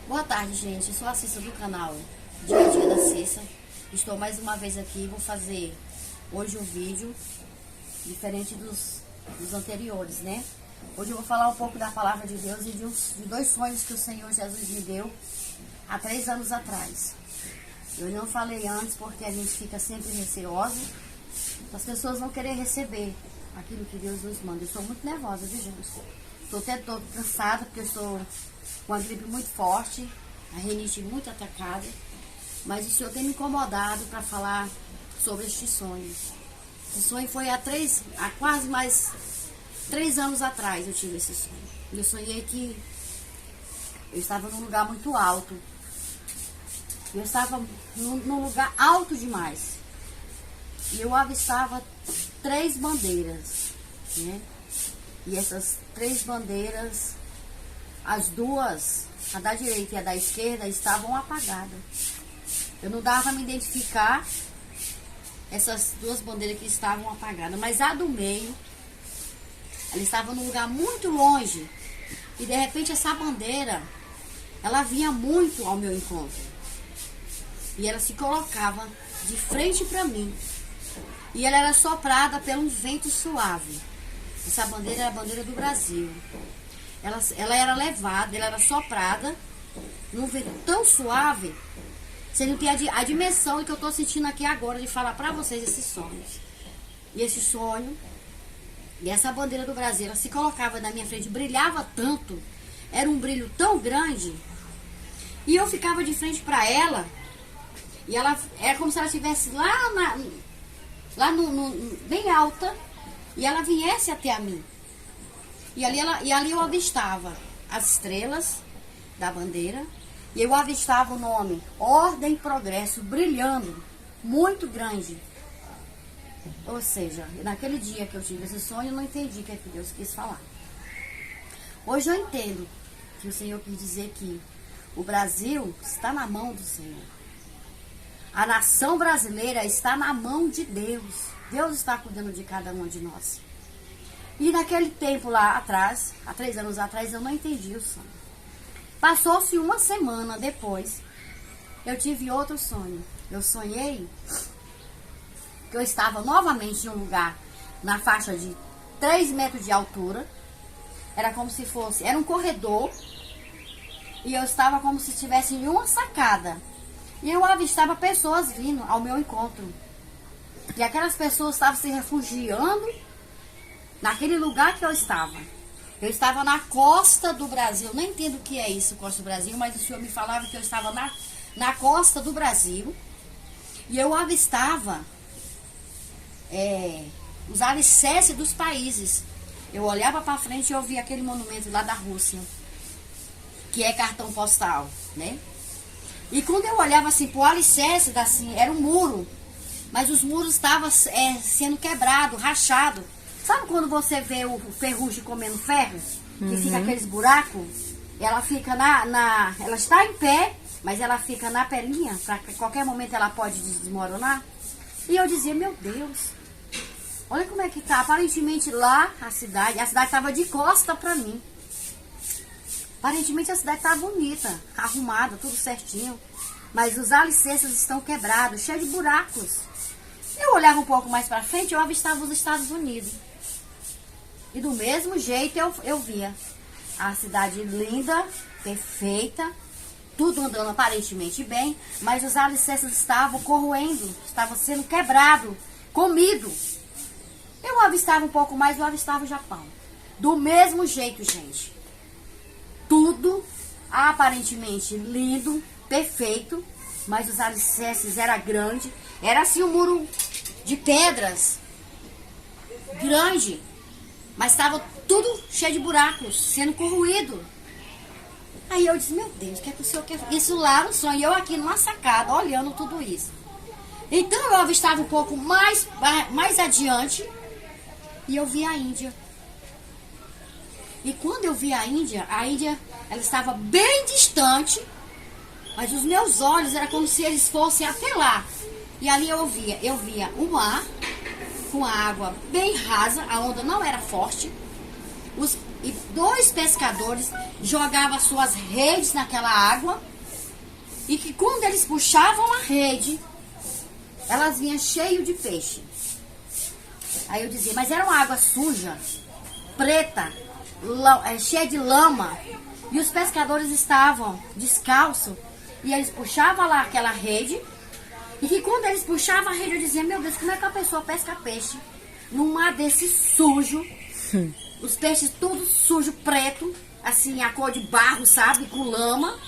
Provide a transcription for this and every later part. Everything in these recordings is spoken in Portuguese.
Boa tarde, gente. Eu sou a Cissa do canal Dia a Dia da Cissa. Estou mais uma vez aqui. Vou fazer hoje um vídeo diferente dos anteriores, né? Hoje eu vou falar um pouco da palavra de Deus e de dois sonhos que o Senhor Jesus me deu há 3 anos atrás. Eu não falei antes porque a gente fica sempre receosa. As pessoas vão querer receber aquilo que Deus nos manda. Eu sou muito nervosa, viu, gente? Estou até cansada porque eu estou com a gripe muito forte, a rinite muito atacada. Mas o Senhor tem me incomodado para falar sobre este sonho. Esse sonho foi há quase mais 3 anos atrás eu tive esse sonho. Eu sonhei que eu estava num lugar muito alto. Eu estava num lugar alto demais. E eu avistava 3 bandeiras, né? E essas 3 bandeiras, as duas, a da direita e a da esquerda, estavam apagadas. Eu não dava para me identificar essas 2 bandeiras que estavam apagadas. Mas a do meio, ela estava num lugar muito longe. E de repente essa bandeira, ela vinha muito ao meu encontro. E ela se colocava de frente para mim. E ela era soprada por um vento suave. Essa bandeira era a bandeira do Brasil. Ela era levada, ela era soprada num vento tão suave. Você não tem a dimensão que eu estou sentindo aqui agora de falar para vocês esses sonhos. E esse sonho, e essa bandeira do Brasil, ela se colocava na minha frente, brilhava tanto, era um brilho tão grande. E eu ficava de frente para ela, e ela era como se ela estivesse bem alta, e ela viesse até a mim. E ali eu avistava as estrelas da bandeira, e eu avistava o nome Ordem e Progresso brilhando, muito grande. Ou seja, naquele dia que eu tive esse sonho, eu não entendi o que é que Deus quis falar. Hoje eu entendo que o Senhor quis dizer que o Brasil está na mão do Senhor. A nação brasileira está na mão de Deus. Deus está cuidando de cada um de nós. E naquele tempo lá atrás, há 3 anos atrás, eu não entendi o sonho. Passou-se uma semana depois, eu tive outro sonho. Eu sonhei que eu estava novamente em um lugar na faixa de 3 metros de altura. Era como se fosse, era um corredor. E eu estava como se estivesse em uma sacada. E eu avistava pessoas vindo ao meu encontro. E aquelas pessoas estavam se refugiando naquele lugar que eu estava. Eu estava na costa do Brasil. Eu não entendo o que é isso, costa do Brasil, mas o Senhor me falava que eu estava na costa do Brasil. E eu avistava os alicerces dos países. Eu olhava para frente e eu via aquele monumento lá da Rússia, que é cartão postal, né? E quando eu olhava assim pro alicerce, assim, era um muro, mas os muros estavam sendo quebrados, rachados. Sabe quando você vê o ferrugem comendo ferro? Que fica aqueles buracos? Ela fica ela está em pé, mas ela fica na pelinha, para que a qualquer momento ela pode desmoronar. E eu dizia, meu Deus, olha como é que tá. Aparentemente lá a cidade estava de costa para mim. Aparentemente a cidade está bonita, arrumada, tudo certinho. Mas os alicerces estão quebrados, cheios de buracos. Eu olhava um pouco mais para frente, eu avistava os Estados Unidos. E do mesmo jeito eu via a cidade linda, perfeita, tudo andando aparentemente bem, mas os alicerces estavam corroendo, estavam sendo quebrados, comidos. Eu avistava um pouco mais, eu avistava o Japão. Do mesmo jeito, gente. Tudo aparentemente lindo, perfeito, mas os alicerces eram grandes. Era assim um muro de pedras, grande, mas estava tudo cheio de buracos, sendo corroído. Aí eu disse, meu Deus, o que é que o Senhor quer? Isso lá no sonho, eu aqui numa sacada, olhando tudo isso. Então eu avistava um pouco mais adiante e eu vi a Índia. E quando eu vi a Índia, ela estava bem distante, mas os meus olhos era como se eles fossem até lá. E ali eu via o mar com a água bem rasa, a onda não era forte. e 2 pescadores jogavam suas redes naquela água e que quando eles puxavam a rede, elas vinham cheio de peixe. Aí eu dizia, mas era uma água suja, preta, cheia de lama, e os pescadores estavam descalços, e eles puxavam lá aquela rede, e que quando eles puxavam a rede, eu dizia, meu Deus, como é que a pessoa pesca peixe num mar desse sujo, os peixes tudo sujo, preto, assim, a cor de barro, sabe, com lama.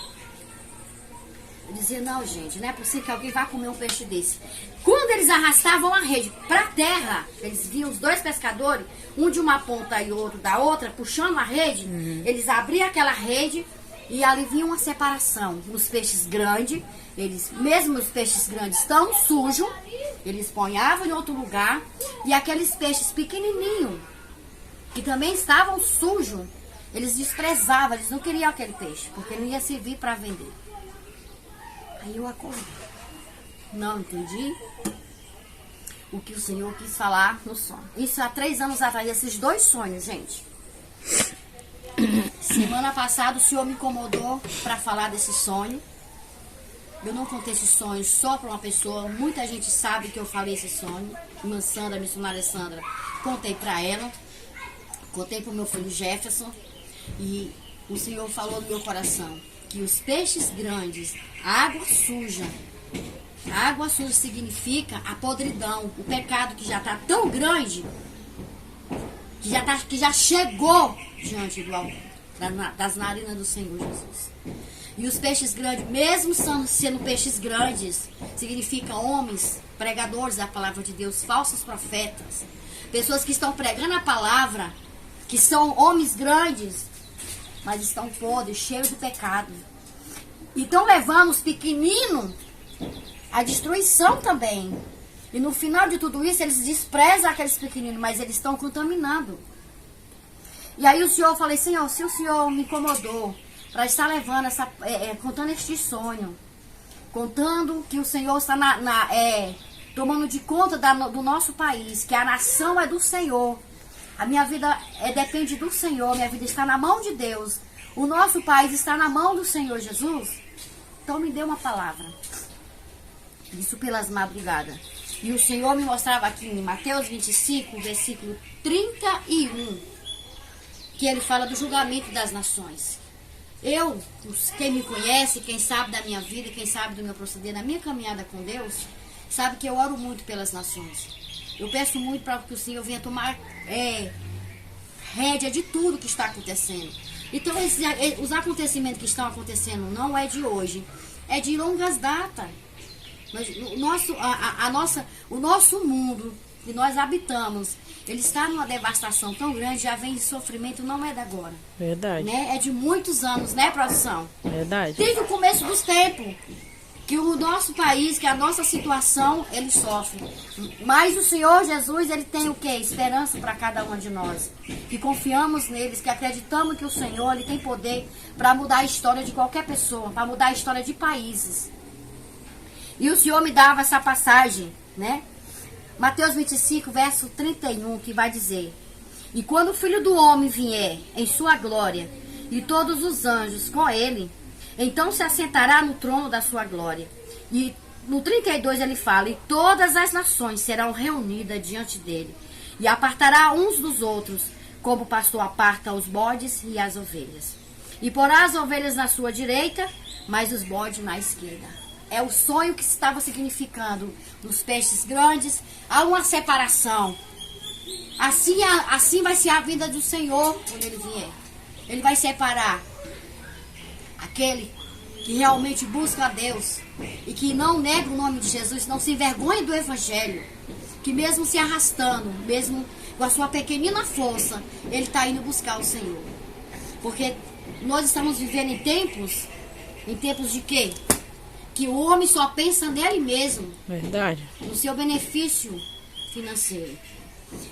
Eu dizia, não, gente, não é possível que alguém vá comer um peixe desse. Quando eles arrastavam a rede para terra, eles viam os 2 pescadores, um de uma ponta e outro da outra, puxando a rede, eles abriam aquela rede e ali vinha uma separação. Os peixes grandes, mesmo os peixes grandes tão sujos, eles ponhavam em outro lugar, e aqueles peixes pequenininhos, que também estavam sujos, eles desprezavam, eles não queriam aquele peixe, porque não ia servir para vender. Aí eu acordei. Não entendi o que o Senhor quis falar no sonho. Isso há 3 anos atrás, esses 2 sonhos, gente. Semana passada o Senhor me incomodou para falar desse sonho. Eu não contei esse sonho só para uma pessoa. Muita gente sabe que eu falei esse sonho. Irmã Sandra, missionária Sandra, contei para ela. Contei para o meu filho Jefferson. E o Senhor falou no meu coração que os peixes grandes, água suja significa a podridão, o pecado que já está tão grande, que já chegou diante das narinas do Senhor Jesus. E os peixes grandes, mesmo sendo peixes grandes, significa homens, pregadores da palavra de Deus, falsos profetas, pessoas que estão pregando a palavra, que são homens grandes, mas estão podres, cheios de pecado. E estão levando os pequeninos à destruição também. E no final de tudo isso, eles desprezam aqueles pequeninos, mas eles estão contaminando. E aí o Senhor, falei, Senhor, se o Senhor me incomodou para estar levando contando este sonho, contando que o Senhor está tomando de conta do nosso país, que a nação é do Senhor. A minha vida depende do Senhor, minha vida está na mão de Deus. O nosso país está na mão do Senhor Jesus. Então me dê uma palavra. Isso pelas madrugadas. E o Senhor me mostrava aqui em Mateus 25, versículo 31, que ele fala do julgamento das nações. Quem me conhece, quem sabe da minha vida, quem sabe do meu proceder, na minha caminhada com Deus, sabe que eu oro muito pelas nações. Eu peço muito para que o Senhor venha tomar rédea de tudo que está acontecendo. Então, os acontecimentos que estão acontecendo não é de hoje, é de longas datas. Mas o nosso mundo que nós habitamos, ele está numa devastação tão grande, já vem de sofrimento, não é de agora. Verdade. Né? É de muitos anos, né, produção? Verdade. Desde o começo dos tempos, que o nosso país, que a nossa situação, ele sofre. Mas o Senhor Jesus, ele tem o quê? Esperança para cada um de nós. Que confiamos neles, que acreditamos que o Senhor, ele tem poder para mudar a história de qualquer pessoa, para mudar a história de países. E o Senhor me dava essa passagem, né? Mateus 25, verso 31, que vai dizer: E quando o Filho do Homem vier em sua glória, e todos os anjos com ele, então se assentará no trono da sua glória. E no 32 ele fala: E todas as nações serão reunidas diante dele, e apartará uns dos outros, como o pastor aparta os bodes e as ovelhas. E porá as ovelhas na sua direita, mas os bodes na esquerda. É o sonho que estava significando nos peixes grandes. Há uma separação. Assim vai ser a vinda do Senhor quando ele vier. Ele vai separar aquele que realmente busca a Deus e que não nega o nome de Jesus, não se envergonha do Evangelho, que mesmo se arrastando, mesmo com a sua pequenina força, ele está indo buscar o Senhor. Porque nós estamos vivendo em tempos de quê? Que o homem só pensa nele mesmo. Verdade. No seu benefício financeiro.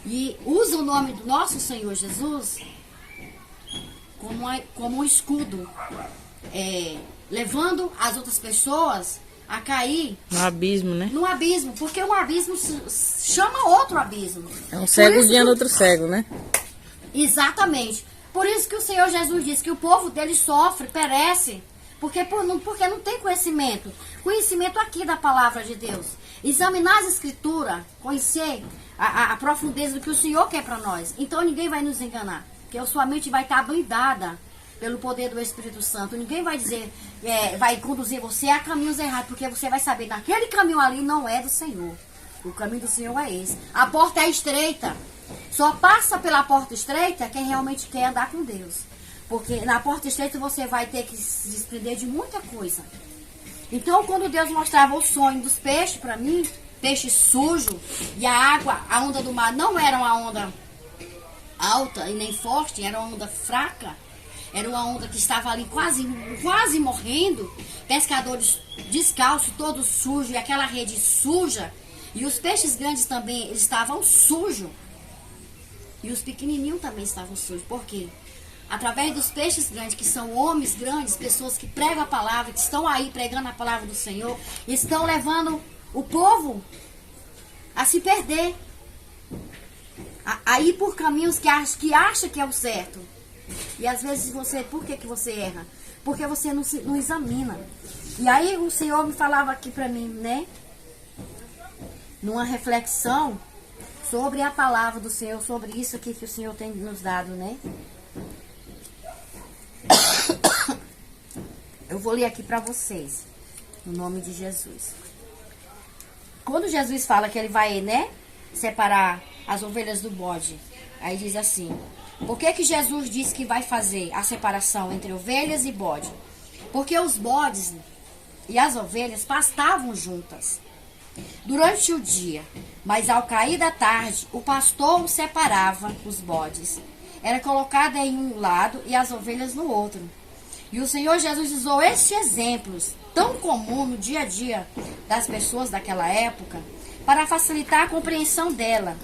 E usa o nome do nosso Senhor Jesus como um escudo. Levando as outras pessoas a cair... No abismo, né? No abismo. Porque um abismo chama outro abismo. É um cego guiando outro cego, né? Exatamente. Por isso que o Senhor Jesus disse que o povo dele sofre, perece, porque não tem conhecimento. Conhecimento aqui da palavra de Deus. Examinar as escrituras, conhecer a profundeza do que o Senhor quer para nós. Então ninguém vai nos enganar, porque a sua mente vai estar blindada pelo poder do Espírito Santo. Ninguém vai dizer, vai conduzir você a caminhos errados, porque você vai saber, naquele caminho ali não é do Senhor. O caminho do Senhor é esse. A porta é estreita. Só passa pela porta estreita quem realmente quer andar com Deus. Porque na porta estreita você vai ter que se desprender de muita coisa. Então, quando Deus mostrava o sonho dos peixes para mim, peixe sujo, e a água, a onda do mar não era uma onda alta e nem forte, era uma onda fraca. Era uma onda que estava ali quase morrendo. Pescadores descalços, todos sujos, e aquela rede suja. E os peixes grandes também, eles estavam sujos. E os pequenininhos também estavam sujos. Por quê? Através dos peixes grandes, que são homens grandes, pessoas que pregam a palavra, que estão aí pregando a palavra do Senhor, estão levando o povo a se perder. A ir por caminhos que acha que é o certo. E às vezes por que você erra? Porque você não examina. E aí o Senhor me falava aqui pra mim, né? Numa reflexão sobre a palavra do Senhor, sobre isso aqui que o Senhor tem nos dado, né? Eu vou ler aqui pra vocês, no nome de Jesus. Quando Jesus fala que ele vai, né, separar as ovelhas do bode, aí diz assim: por que Jesus disse que vai fazer a separação entre ovelhas e bode? Porque os bodes e as ovelhas pastavam juntas durante o dia, mas ao cair da tarde, o pastor separava os bodes. Era colocado em um lado e as ovelhas no outro. E o Senhor Jesus usou estes exemplos, tão comum no dia a dia das pessoas daquela época, para facilitar a compreensão dela.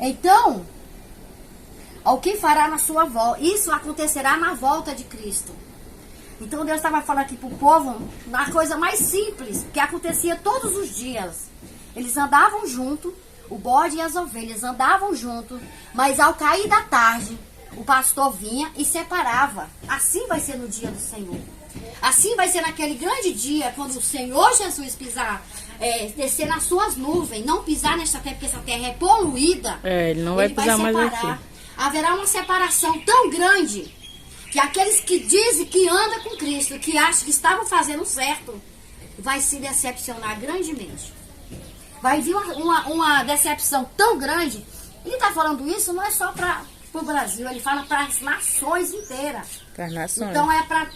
Então, o que fará na sua volta? Isso acontecerá na volta de Cristo. Então Deus estava falando aqui para o povo na coisa mais simples, que acontecia todos os dias. Eles andavam junto, o bode e as ovelhas andavam junto, mas ao cair da tarde, o pastor vinha e separava. Assim vai ser no dia do Senhor. Assim vai ser naquele grande dia, quando o Senhor Jesus descer nas suas nuvens, não pisar nesta terra, porque essa terra é poluída. Ele não vai pisar mais aqui. Haverá uma separação tão grande que aqueles que dizem que andam com Cristo, que acham que estavam fazendo certo, vai se decepcionar grandemente. Vai vir uma decepção tão grande. Ele está falando isso não é só para o Brasil, ele fala para as nações inteiras. Para as nações. Então é para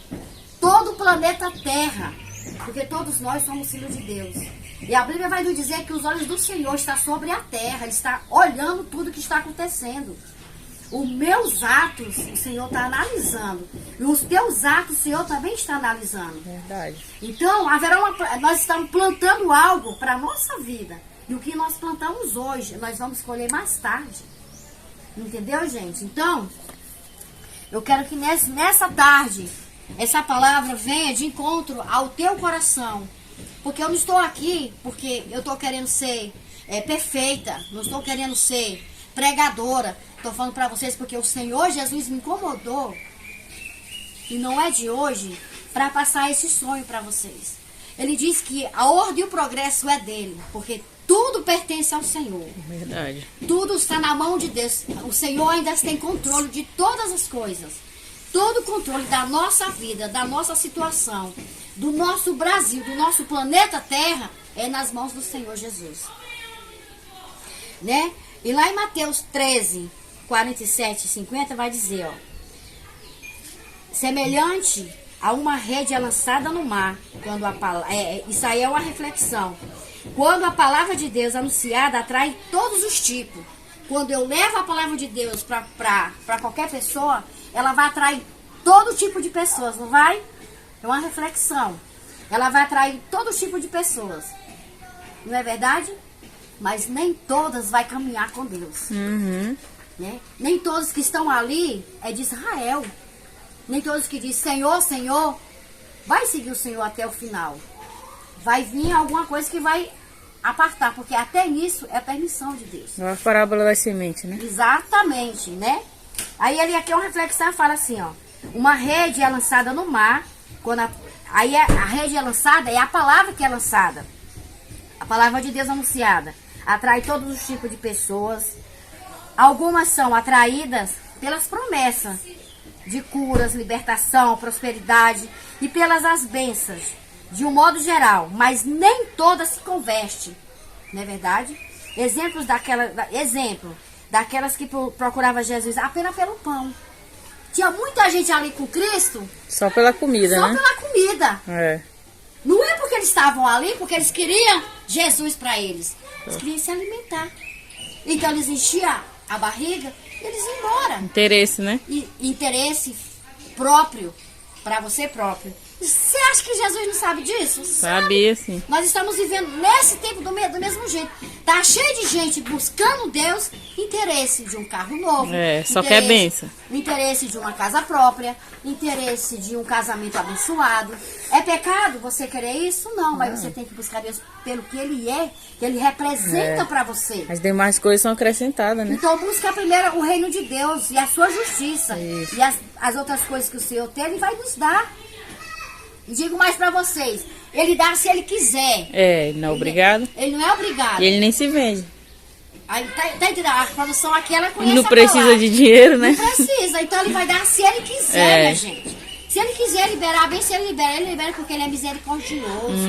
todo o planeta Terra, porque todos nós somos filhos de Deus. E a Bíblia vai nos dizer que os olhos do Senhor estão sobre a terra, Ele está olhando tudo que está acontecendo. Os meus atos, o Senhor está analisando. E os teus atos, o Senhor também está analisando. Verdade. Então, nós estamos plantando algo para a nossa vida. E o que nós plantamos hoje, nós vamos colher mais tarde. Entendeu, gente? Então, eu quero que nessa tarde, essa palavra venha de encontro ao teu coração. Porque eu não estou aqui porque eu estou querendo ser perfeita. Não estou querendo ser pregadora. Estou falando para vocês porque o Senhor Jesus me incomodou, e não é de hoje, para passar esse sonho para vocês. Ele diz que a ordem e o progresso é dele, porque tudo pertence ao Senhor. Verdade. Tudo está na mão de Deus. O Senhor ainda tem controle de todas as coisas. Todo o controle da nossa vida, da nossa situação, do nosso Brasil, do nosso planeta Terra, é nas mãos do Senhor Jesus. Né? E lá em Mateus 13, 47 e 50 vai dizer, ó: semelhante a uma rede é lançada no mar, quando isso aí é uma reflexão. Quando a palavra de Deus anunciada atrai todos os tipos. Quando eu levo a palavra de Deus para qualquer pessoa, ela vai atrair todo tipo de pessoas, não vai? É uma reflexão. Ela vai atrair todo tipo de pessoas. Não é verdade? Mas nem todas vai caminhar com Deus. Uhum. Né? Nem todos que estão ali é de Israel. Nem todos que dizem Senhor, Senhor, vai seguir o Senhor até o final. Vai vir alguma coisa que vai apartar, porque até nisso é permissão de Deus. É a parábola da semente, né? Exatamente, né? Aí ele aqui é uma reflexão, fala assim, ó. Uma rede é lançada no mar, aí a rede é lançada, é a palavra que é lançada. A palavra de Deus anunciada. Atrai todos os tipos de pessoas. Algumas são atraídas pelas promessas de curas, libertação, prosperidade e pelas as bênçãos, de um modo geral, mas nem todas se convertem, não é verdade? Exemplo daquelas que procuravam Jesus apenas pelo pão. Tinha muita gente ali com Cristo só pela comida, só né? pela comida. É. Não é porque eles estavam ali, porque eles queriam Jesus para eles. Eles queriam se alimentar. Então eles enchiam a barriga e eles iam embora. Interesse, né? E interesse próprio, para você próprio. Você acha que Jesus não sabe disso? Sabia, sim. Nós estamos vivendo nesse tempo do mesmo jeito. Tá cheio de gente buscando Deus, interesse de um carro novo. Só quer bênção. Interesse de uma casa própria, interesse de um casamento abençoado. É pecado você querer isso? Não, mas você tem que buscar Deus pelo que Ele é, que Ele representa para você. As demais coisas são acrescentadas, né? Então busca primeiro o reino de Deus e a sua justiça. Isso. E as outras coisas que o Senhor tem, Ele vai nos dar. E digo mais pra vocês, Ele dá se Ele quiser. Ele não é obrigado. Ele não é obrigado. E ele nem se vende. Aí, tá entendendo? A produção aqui, ela conhece Não a precisa palavra. de dinheiro, né? Não precisa, então Ele vai dar se Ele quiser, minha gente. Se Ele quiser liberar, bem, se Ele libera porque Ele é misericordioso.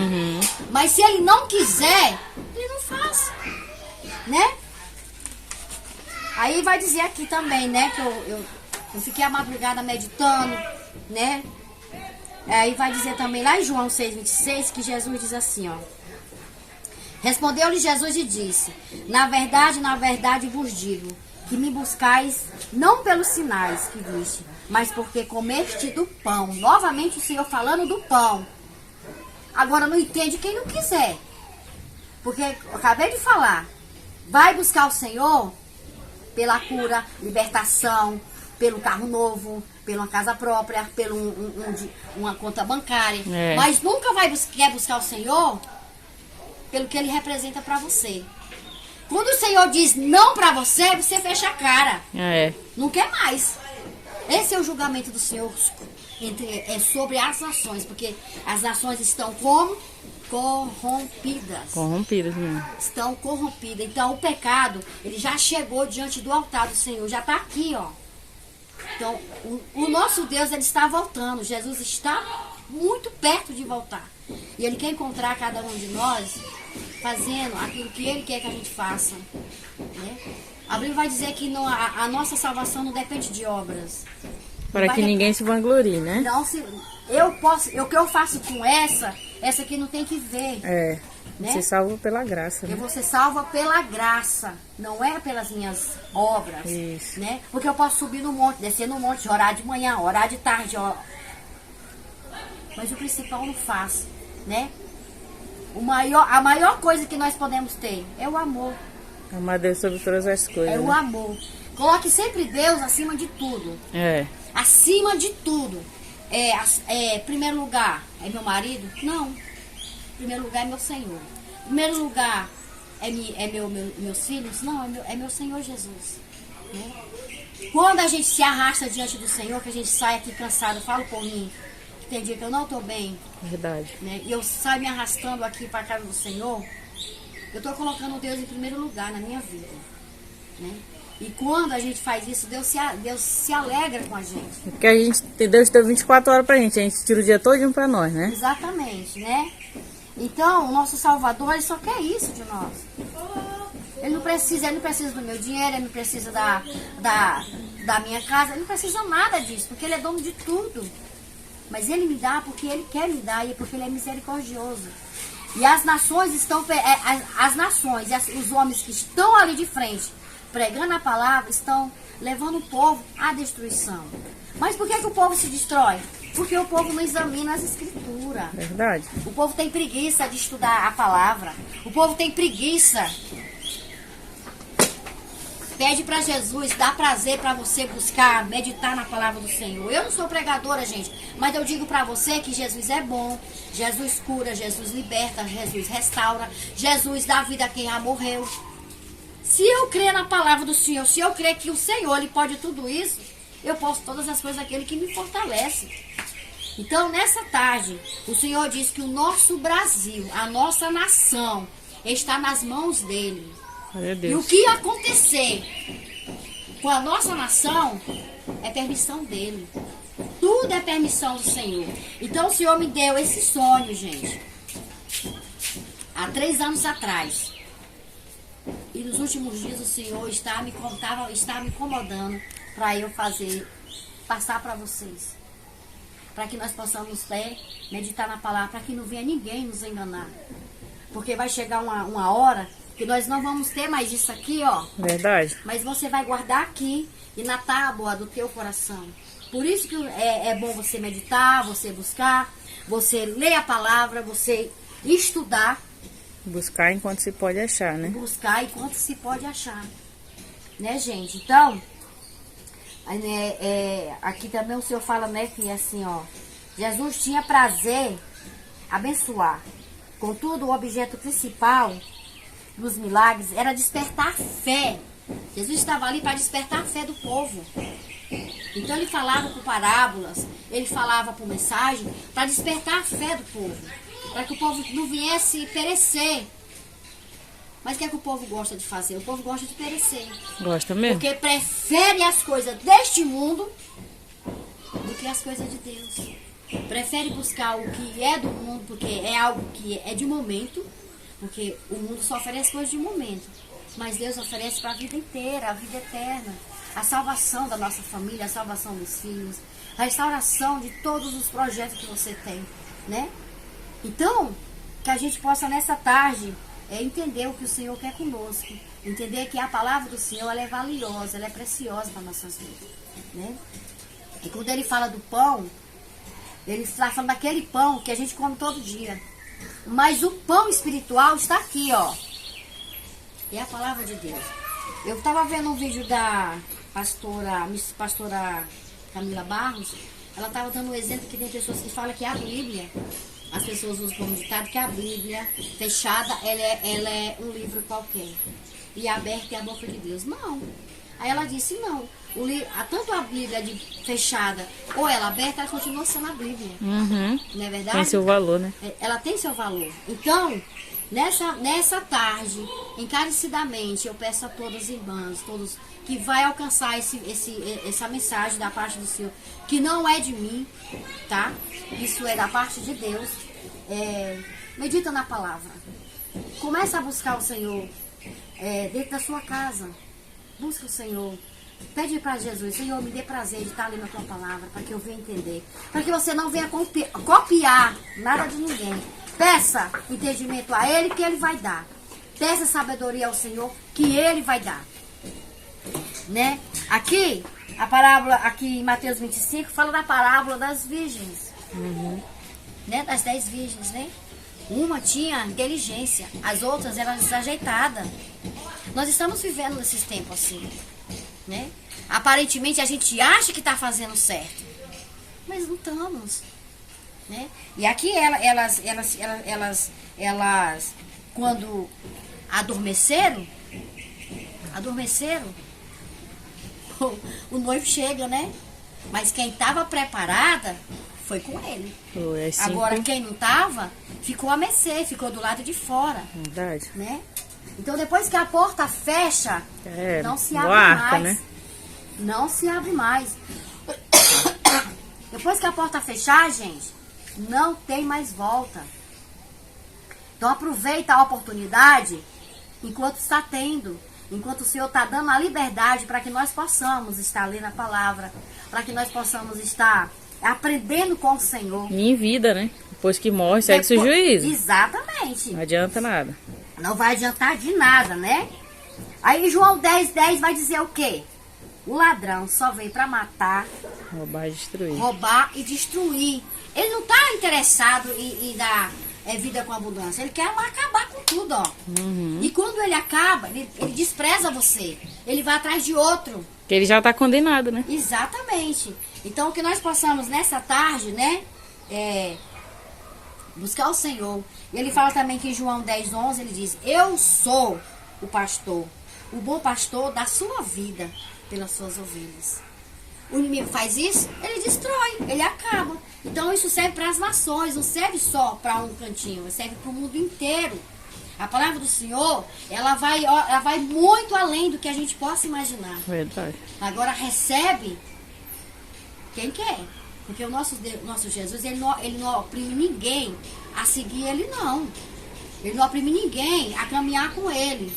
Mas se Ele não quiser, Ele não faz. Né? Aí vai dizer aqui também, né, que eu fiquei a madrugada meditando, né? Aí vai dizer também lá em João 6,26 que Jesus diz assim, ó. Respondeu-lhe Jesus e disse: na verdade vos digo, que me buscais não pelos sinais que viste, mas porque comeste do pão. Novamente o Senhor falando do pão. Agora não entende quem não quiser. Porque eu acabei de falar. Vai buscar o Senhor pela cura, libertação, pelo carro novo, pela casa própria, pela uma conta bancária. Mas nunca quer buscar o Senhor pelo que Ele representa para você. Quando o Senhor diz não para você, você fecha a cara. Não quer mais. Esse é o julgamento do Senhor sobre as nações, porque as nações estão como? Corrompidas. Corrompidas mesmo. Estão corrompidas. Então o pecado, ele já chegou diante do altar do Senhor, já está aqui, ó. Então, o nosso Deus, Ele está voltando. Jesus está muito perto de voltar. E Ele quer encontrar cada um de nós fazendo aquilo que Ele quer que a gente faça. Né? A Bíblia vai dizer que a nossa salvação não depende de obras. Para que ninguém se vanglorie, né? Não, o que eu faço com essa aqui não tem que ver. Né? Você salva pela graça. Eu vou ser salva pela graça, não é pelas minhas obras. Isso. Né? Porque eu posso subir no monte, descer no monte, orar de manhã, orar de tarde, mas o principal não faço, né? A maior coisa que nós podemos ter é o amor. Amar Deus sobre todas as coisas. É o amor. Coloque sempre Deus acima de tudo. Acima de tudo. Primeiro lugar, é meu marido? Não. Primeiro lugar é meu Senhor. Primeiro lugar é meus filhos? Não, é meu Senhor Jesus. Né? Quando a gente se arrasta diante do Senhor, que a gente sai aqui cansado, falo por mim, que tem dia que eu não estou bem. Verdade. Né? E eu saio me arrastando aqui para a casa do Senhor, eu estou colocando Deus em primeiro lugar na minha vida. Né? E quando a gente faz isso, Deus se alegra com a gente. Porque Deus deu 24 horas pra gente, a gente tira o dia todinho pra nós, né? Exatamente, né? Então, o nosso Salvador, Ele só quer isso de nós. Ele não precisa do meu dinheiro, Ele não precisa da minha casa, Ele não precisa nada disso, porque Ele é dono de tudo. Mas Ele me dá porque Ele quer me dar e porque Ele é misericordioso. E as nações os homens que estão ali de frente, pregando a palavra, estão levando o povo à destruição. Mas por que o povo se destrói? Porque o povo não examina as escrituras. Verdade. O povo tem preguiça de estudar a palavra. O povo tem preguiça. Pede para Jesus, dá prazer para você buscar, meditar na palavra do Senhor. Eu não sou pregadora, gente, mas eu digo para você que Jesus é bom. Jesus cura, Jesus liberta, Jesus restaura. Jesus dá vida a quem já morreu. Se eu crer na palavra do Senhor, se eu crer que o Senhor ele pode tudo isso, eu posso todas as coisas daquele que me fortalece. Então, nessa tarde, o Senhor diz que o nosso Brasil, a nossa nação, está nas mãos dele. Glória a E o Deus. que acontecer com a nossa nação é permissão dele. Tudo é permissão do Senhor. Então, o Senhor me deu esse sonho, gente, há 3 anos atrás. E nos últimos dias o Senhor está me incomodando para eu passar para vocês. Para que nós possamos meditar na palavra, para que não venha ninguém nos enganar. Porque vai chegar uma hora que nós não vamos ter mais isso aqui, ó. Verdade. Mas você vai guardar aqui e na tábua do teu coração. Por isso que é bom você meditar, você buscar, você ler a palavra, você estudar. Buscar enquanto se pode achar, né? Buscar enquanto se pode achar. Né, gente? Então, aqui também o Senhor fala, né, que assim, ó, Jesus tinha prazer abençoar. Contudo, o objeto principal dos milagres era despertar fé. Jesus estava ali para despertar a fé do povo. Então ele falava por parábolas, ele falava por mensagem, para despertar a fé do povo. Para que o povo não viesse perecer. Mas o que é que o povo gosta de fazer? O povo gosta de perecer. Gosta mesmo? Porque prefere as coisas deste mundo do que as coisas de Deus. Prefere buscar o que é do mundo, porque é algo que é de momento. Porque o mundo só oferece coisas de momento. Mas Deus oferece para a vida inteira, a vida eterna. A salvação da nossa família, a salvação dos filhos. A restauração de todos os projetos que você tem, né? Então, que a gente possa nessa tarde entender o que o Senhor quer conosco. Entender que a palavra do Senhor ela é valiosa, ela é preciosa para nossas vidas, né? E quando ele fala do pão, ele está falando daquele pão que a gente come todo dia. Mas o pão espiritual está aqui, ó. É a palavra de Deus. Eu estava vendo um vídeo da pastora Camila Barros. Ela estava dando um exemplo que tem pessoas que falam que a Bíblia, as pessoas usam como ditado que a Bíblia fechada, ela é um livro qualquer. E aberta é a boca de Deus. Não. Aí ela disse, não. Tanto a Bíblia fechada ou ela aberta, ela continua sendo a Bíblia. Uhum. Não é verdade? Tem seu valor, né? Ela tem seu valor. Então, nessa tarde, encarecidamente, eu peço a todas as irmãs, todos que vai alcançar essa mensagem da parte do Senhor, que não é de mim, tá? Isso é da parte de Deus. Medita na palavra. Começa a buscar o Senhor dentro da sua casa. Busca o Senhor. Pede para Jesus, Senhor, me dê prazer de estar lendo a tua palavra, para que eu venha entender. Para que você não venha copiar nada de ninguém. Peça entendimento a Ele, que Ele vai dar. Peça sabedoria ao Senhor, que Ele vai dar. Né? Aqui, a parábola, aqui em Mateus 25, fala da parábola das virgens. Uhum. Né? Das 10 virgens, né? Uma tinha inteligência, as outras eram desajeitadas. Nós estamos vivendo nesses tempos assim. Né? Aparentemente a gente acha que está fazendo certo, mas não estamos, né? E aqui elas quando adormeceram, o noivo chega, né? Mas quem estava preparada foi com ele. Agora quem não estava ficou a mercê, ficou do lado de fora. Verdade. Né? Então depois que a porta fecha, não se abre arca, mais. né? Não se abre mais. Depois que a porta fechar, gente, não tem mais volta. Então aproveita a oportunidade enquanto está tendo. Enquanto o Senhor está dando a liberdade para que nós possamos estar lendo a palavra. Para que nós possamos estar aprendendo com o Senhor. E em vida, né? Depois que morre, segue-se o juízo. Exatamente. Não adianta nada. Não vai adiantar de nada, né? Aí João 10:10 vai dizer o quê? O ladrão só veio para matar, roubar e destruir. Ele não está interessado em dar vida com abundância. Ele quer acabar com tudo, ó. Uhum. E quando ele acaba, ele despreza você. Ele vai atrás de outro. Porque ele já está condenado, né? Exatamente. Então, que nós possamos nessa tarde, né? Buscar o Senhor. E ele fala também que em João 10:11 ele diz: eu sou o pastor. o bom pastor dá sua vida pelas suas ovelhas. O inimigo faz isso, ele destrói, ele acaba. Então isso serve para as nações, não serve só para um cantinho, serve para o mundo inteiro. A palavra do Senhor, ela vai muito além do que a gente possa imaginar. Verdade. Agora recebe quem quer. Porque o nosso Jesus, ele não oprime ninguém a seguir ele, não. Ele não oprime ninguém a caminhar com ele.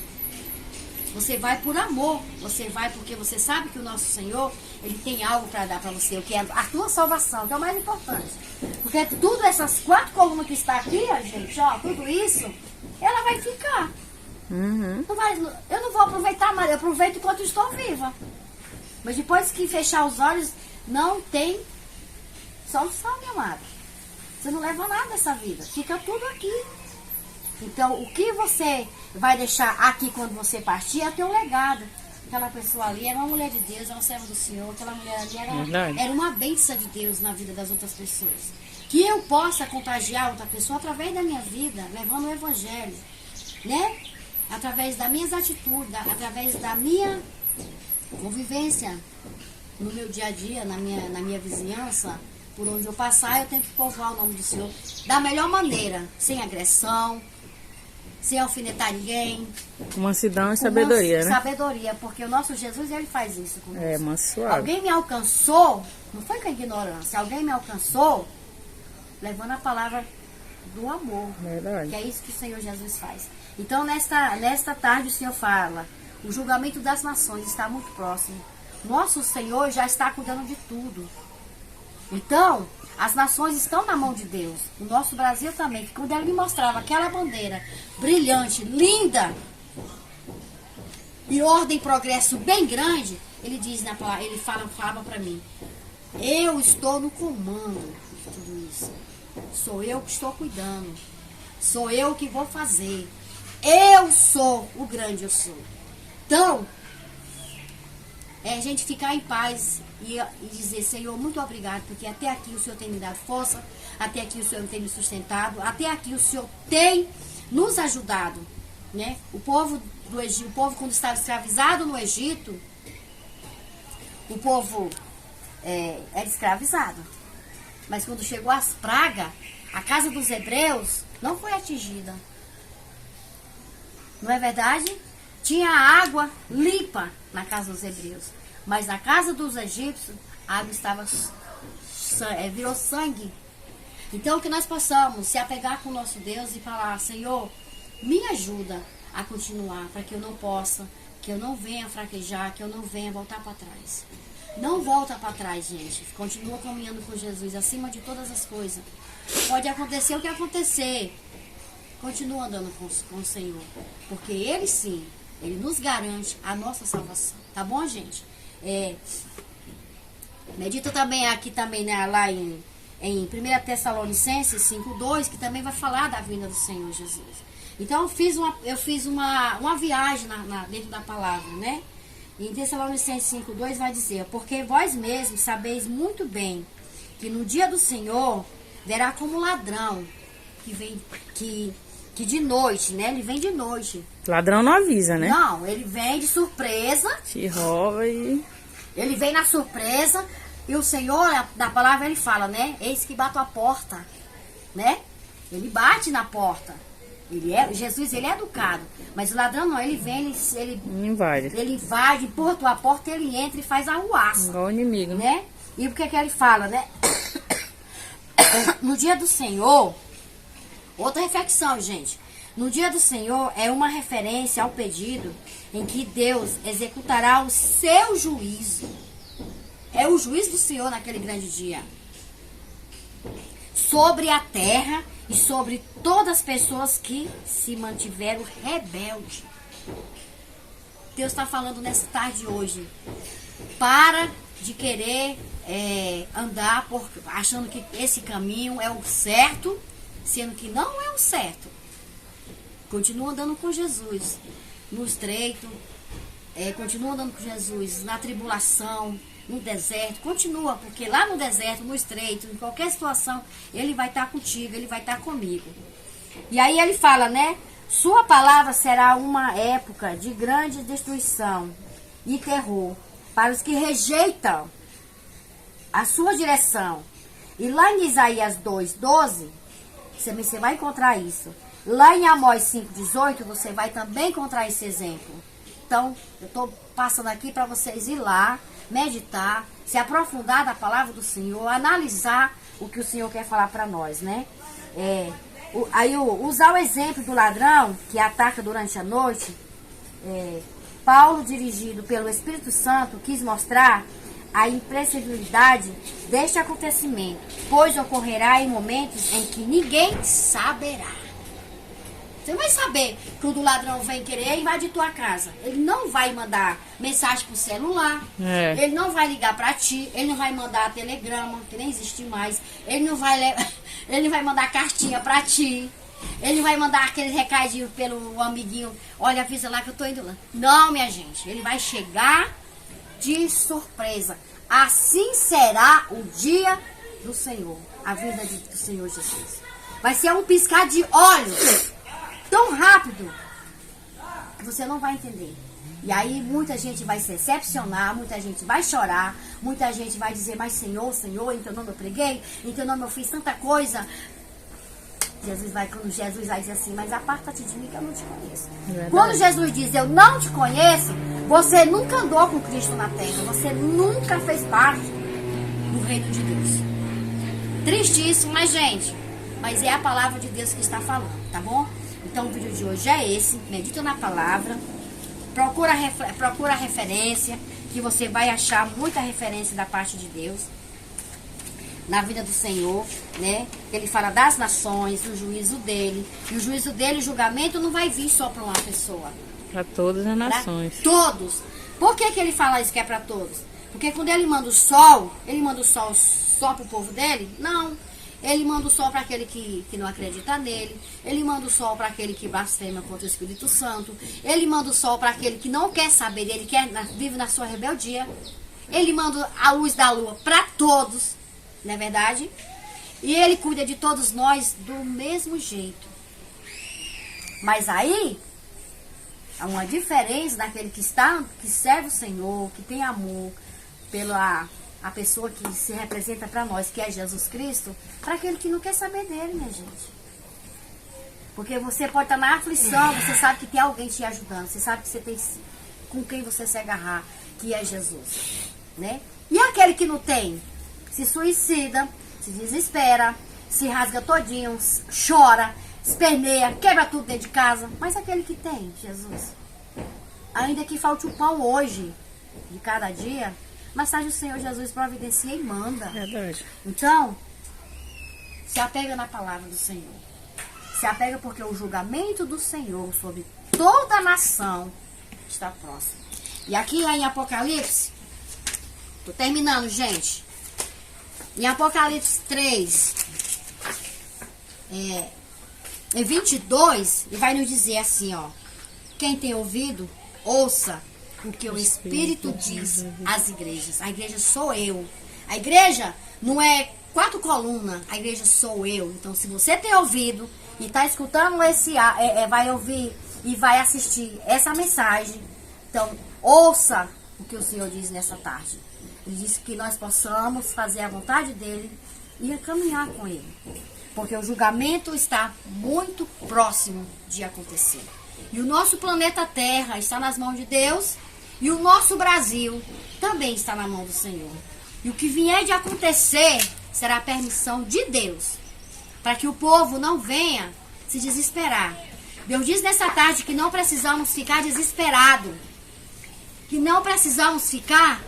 Você vai por amor. Você vai porque você sabe que o nosso Senhor, ele tem algo para dar para você. O que é a tua salvação, que é o mais importante. Porque tudo essas 4 colunas que está aqui, ó, gente, ó, tudo isso, ela vai ficar. Uhum. Eu não vou aproveitar mais. Eu aproveito enquanto estou viva. Mas depois que fechar os olhos, não tem solução, meu amado. Você não leva nada dessa vida. Fica tudo aqui. Então, o que você vai deixar aqui quando você partir é o teu legado. Aquela pessoa ali era uma mulher de Deus, era uma serva do Senhor. Aquela mulher ali era uma bênção de Deus na vida das outras pessoas. Que eu possa contagiar outra pessoa através da minha vida, levando o evangelho, né? Através das minhas atitudes, através da minha convivência no meu dia a dia, na minha vizinhança. Por onde eu passar, eu tenho que povoar o nome do Senhor da melhor maneira, sem agressão, sem alfinetar ninguém. Mansidão e sabedoria, né? Sabedoria, porque o nosso Jesus, ele faz isso conosco. É, manso suave. Alguém me alcançou, não foi com a ignorância, alguém me alcançou, levando a palavra do amor. Verdade. Que é isso que o Senhor Jesus faz. Então, nesta tarde, o Senhor fala, o julgamento das nações está muito próximo. Nosso Senhor já está cuidando de tudo. Então, as nações estão na mão de Deus. O nosso Brasil também. Que quando ele me mostrava aquela bandeira brilhante, linda, e ordem e progresso bem grande, ele diz na palavra, ele falava para mim, eu estou no comando de tudo isso. Sou eu que estou cuidando. Sou eu que vou fazer. Eu sou o grande eu sou. Então, é a gente ficar em paz e dizer, Senhor, muito obrigado, porque até aqui o Senhor tem me dado força, até aqui o Senhor tem me sustentado, até aqui o Senhor tem nos ajudado, né? O povo do Egito, o povo quando estava escravizado no Egito, o povo era escravizado. Mas quando chegou as pragas, a casa dos hebreus não foi atingida. Não é verdade? Tinha água limpa na casa dos hebreus. Mas na casa dos egípcios, a água estava virou sangue. Então que nós possamos se apegar com o nosso Deus e falar, Senhor, me ajuda a continuar, para que eu não possa, que eu não venha fraquejar, que eu não venha voltar para trás. Não volta para trás, gente. Continua caminhando com Jesus acima de todas as coisas. Pode acontecer o que acontecer. Continua andando com o Senhor. Porque Ele sim, Ele nos garante a nossa salvação. Tá bom, gente? Medita também aqui também, né, lá em 1 Tessalonicenses 5:2, que também vai falar da vinda do Senhor Jesus. Então eu fiz uma viagem dentro da palavra, né? Em Tessalonicenses 5:2 vai dizer, porque vós mesmos sabeis muito bem que no dia do Senhor verá como ladrão que de noite, né? Ele vem de noite. Ladrão não avisa, né? Não, ele vem de surpresa. Te rouba e... Ele vem na surpresa e o Senhor, da palavra, ele fala, né? Eis que bato a porta, né? Ele bate na porta. Jesus, ele é educado. Mas o ladrão não, ele vem, ele invade. Ele invade, empurra a porta, ele entra e faz arruaça. Igual o inimigo, né? E o que ele fala, né? No dia do Senhor, outra reflexão, gente. No dia do Senhor é uma referência ao pedido em que Deus executará o seu juízo. É o juízo do Senhor naquele grande dia. Sobre a terra e sobre todas as pessoas que se mantiveram rebeldes. Deus está falando nessa tarde hoje. Para de querer andar achando que esse caminho é o certo, sendo que não é o certo. Continua andando com Jesus no estreito, continua andando com Jesus na tribulação, no deserto. Continua, porque lá no deserto, no estreito, em qualquer situação, Ele vai estar contigo, Ele vai estar comigo. E aí ele fala, né, Sua palavra será uma época de grande destruição e terror para os que rejeitam a sua direção. E lá em Isaías 2:12, você vai encontrar isso. Lá em Amós 5:18, você vai também encontrar esse exemplo. Então, eu estou passando aqui para vocês ir lá, meditar, se aprofundar da palavra do Senhor, analisar o que o Senhor quer falar para nós, né? Usar o exemplo do ladrão que ataca durante a noite. Paulo, dirigido pelo Espírito Santo, quis mostrar a imprevisibilidade deste acontecimento, pois ocorrerá em momentos em que ninguém saberá. Você vai saber quando o ladrão vem querer invadir tua casa. Ele não vai mandar mensagem pro celular, ele não vai ligar pra ti, ele não vai mandar telegrama, que nem existe mais, ele não vai mandar cartinha pra ti, ele não vai mandar aquele recadinho pelo amiguinho, olha, avisa lá que eu tô indo lá. Não, minha gente, ele vai chegar de surpresa. Assim será o dia do Senhor, a vida do Senhor Jesus. Vai ser um piscar de olhos, tão rápido, que você não vai entender. E aí muita gente vai se decepcionar, muita gente vai chorar, muita gente vai dizer, mas Senhor, Senhor, em teu nome eu preguei, em teu nome eu fiz tanta coisa. Quando Jesus vai dizer assim, mas aparta-te de mim que eu não te conheço. Verdade. Quando Jesus diz, eu não te conheço, você nunca andou com Cristo na terra, você nunca fez parte do reino de Deus. Triste isso, mas é a palavra de Deus que está falando, tá bom? Então o vídeo de hoje é esse, medita na palavra, procura referência, que você vai achar muita referência da parte de Deus na vida do Senhor, né? Ele fala das nações, do juízo dele. E o juízo dele, o julgamento, não vai vir só para uma pessoa. Para todas as nações. Pra todos. Por que ele fala isso que é para todos? Porque quando ele manda o sol só para o povo dele? Não. Ele manda o sol para aquele que não acredita nele. Ele manda o sol para aquele que blasfema contra o Espírito Santo. Ele manda o sol para aquele que não quer saber dele, vive na sua rebeldia. Ele manda a luz da lua para todos. Não é verdade? E ele cuida de todos nós do mesmo jeito. Mas aí, há uma diferença daquele que serve o Senhor, que tem amor pela a pessoa que se representa para nós, que é Jesus Cristo, para aquele que não quer saber dele, minha gente. Porque você pode estar na aflição, você sabe que tem alguém te ajudando, você sabe que você tem com quem você se agarrar, que é Jesus, né? E aquele que não tem? Se suicida, se desespera, se rasga todinho, chora, esperneia, quebra tudo dentro de casa. Mas aquele que tem, Jesus, ainda que falte o pão hoje, de cada dia, mas tarde o Senhor Jesus providencia e manda. Verdade. Então, se apega na palavra do Senhor. Se apega porque o julgamento do Senhor sobre toda a nação está próximo. E aqui em Apocalipse, tô terminando, gente. Em Apocalipse 3, em 22, ele vai nos dizer assim, ó. Quem tem ouvido, ouça o que o Espírito diz às igrejas. A igreja sou eu. A igreja não é 4 colunas, a igreja sou eu. Então, se você tem ouvido e está escutando vai ouvir e vai assistir essa mensagem, então, ouça o que o Senhor diz nessa tarde. Ele disse que nós possamos fazer a vontade dele e caminhar com ele. Porque o julgamento está muito próximo de acontecer. E o nosso planeta Terra está nas mãos de Deus. E o nosso Brasil também está na mão do Senhor. E o que vier de acontecer será a permissão de Deus. Para que o povo não venha se desesperar. Deus diz nessa tarde que não precisamos ficar desesperados. Que não precisamos ficar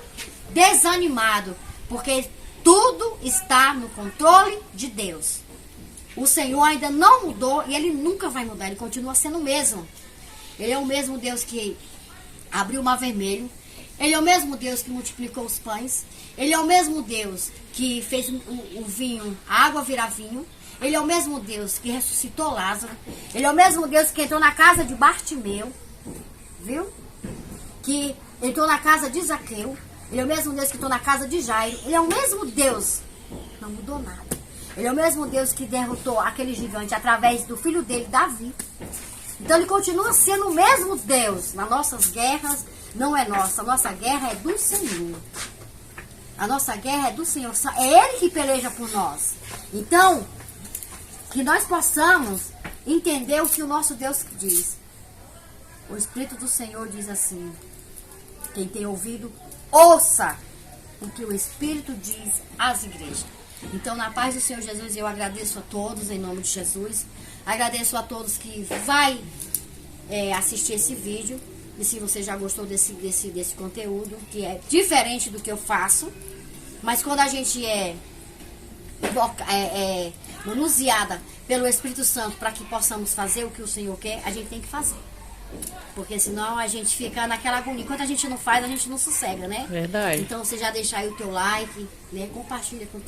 desanimado, porque tudo está no controle de Deus. O Senhor ainda não mudou e ele nunca vai mudar, ele continua sendo o mesmo. Ele é o mesmo Deus que abriu o mar vermelho, ele é o mesmo Deus que multiplicou os pães, ele é o mesmo Deus que fez o vinho, a água virar vinho, ele é o mesmo Deus que ressuscitou Lázaro, ele é o mesmo Deus que entrou na casa de Bartimeu, viu? Que entrou na casa de Zaqueu. Ele é o mesmo Deus que entrou na casa de Jairo. Ele é o mesmo Deus. Não mudou nada. Ele é o mesmo Deus que derrotou aquele gigante através do filho dele, Davi. Então ele continua sendo o mesmo Deus. Nas nossas guerras não é nossa. A nossa guerra é do Senhor. A nossa guerra é do Senhor. É Ele que peleja por nós. Então, que nós possamos entender o que o nosso Deus diz. O Espírito do Senhor diz assim: quem tem ouvido, ouça o que o Espírito diz às igrejas. Então, na paz do Senhor Jesus, eu agradeço a todos, em nome de Jesus. Agradeço a todos que vai assistir esse vídeo. E se você já gostou desse conteúdo, que é diferente do que eu faço. Mas quando a gente é manuseada pelo Espírito Santo para que possamos fazer o que o Senhor quer, a gente tem que fazer. Porque senão a gente fica naquela agonia. Enquanto a gente não faz, a gente não sossega, né? Verdade. Então você já deixa aí o teu like, né? Compartilha com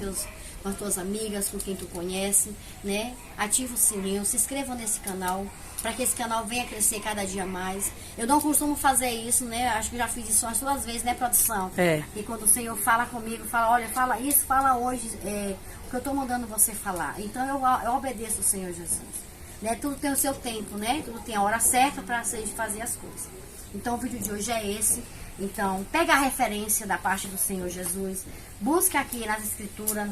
as tuas amigas, com quem tu conhece, né? Ativa o sininho, se inscreva nesse canal, para que esse canal venha crescer cada dia mais. Eu não costumo fazer isso, né? Acho que já fiz isso umas 2 vezes, né, produção? E quando o Senhor fala comigo, fala, olha, fala isso, fala hoje, o que eu tô mandando você falar. Então eu obedeço o Senhor Jesus. Né? Tudo tem o seu tempo, né? Tudo tem a hora certa para fazer as coisas. Então o vídeo de hoje é esse. Então pega a referência da parte do Senhor Jesus, busca aqui nas escrituras,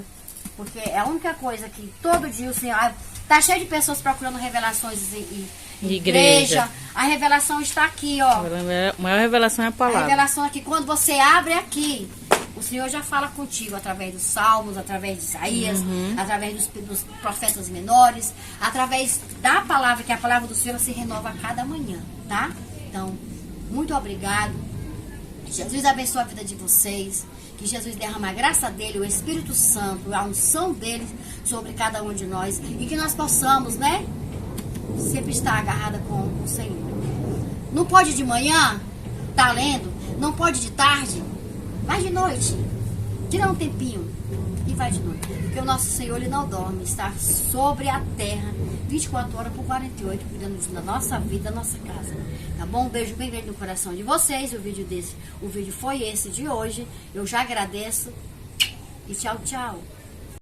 porque é a única coisa que todo dia o Senhor... Tá cheio de pessoas procurando revelações em igreja. A revelação está aqui, ó. A maior revelação é a palavra. A revelação aqui, quando você abre aqui, o Senhor já fala contigo através dos salmos, através de Isaías, através dos profetas menores, através da palavra, que a palavra do Senhor se renova a cada manhã, tá? Então, muito obrigado. Jesus abençoe a vida de vocês. Que Jesus derrama a graça dele, o Espírito Santo, a unção dele sobre cada um de nós. E que nós possamos, né? Sempre estar agarrada com o Senhor. Não pode de manhã, tá lendo? Não pode de tarde? Vai de noite. Tira um tempinho e vai de noite. Porque o nosso Senhor, ele não dorme. Está sobre a terra 24 horas por 48, cuidando da nossa vida, da nossa casa. Tá bom? Um beijo bem grande no coração de vocês. O vídeo foi esse de hoje. Eu já agradeço. E tchau, tchau.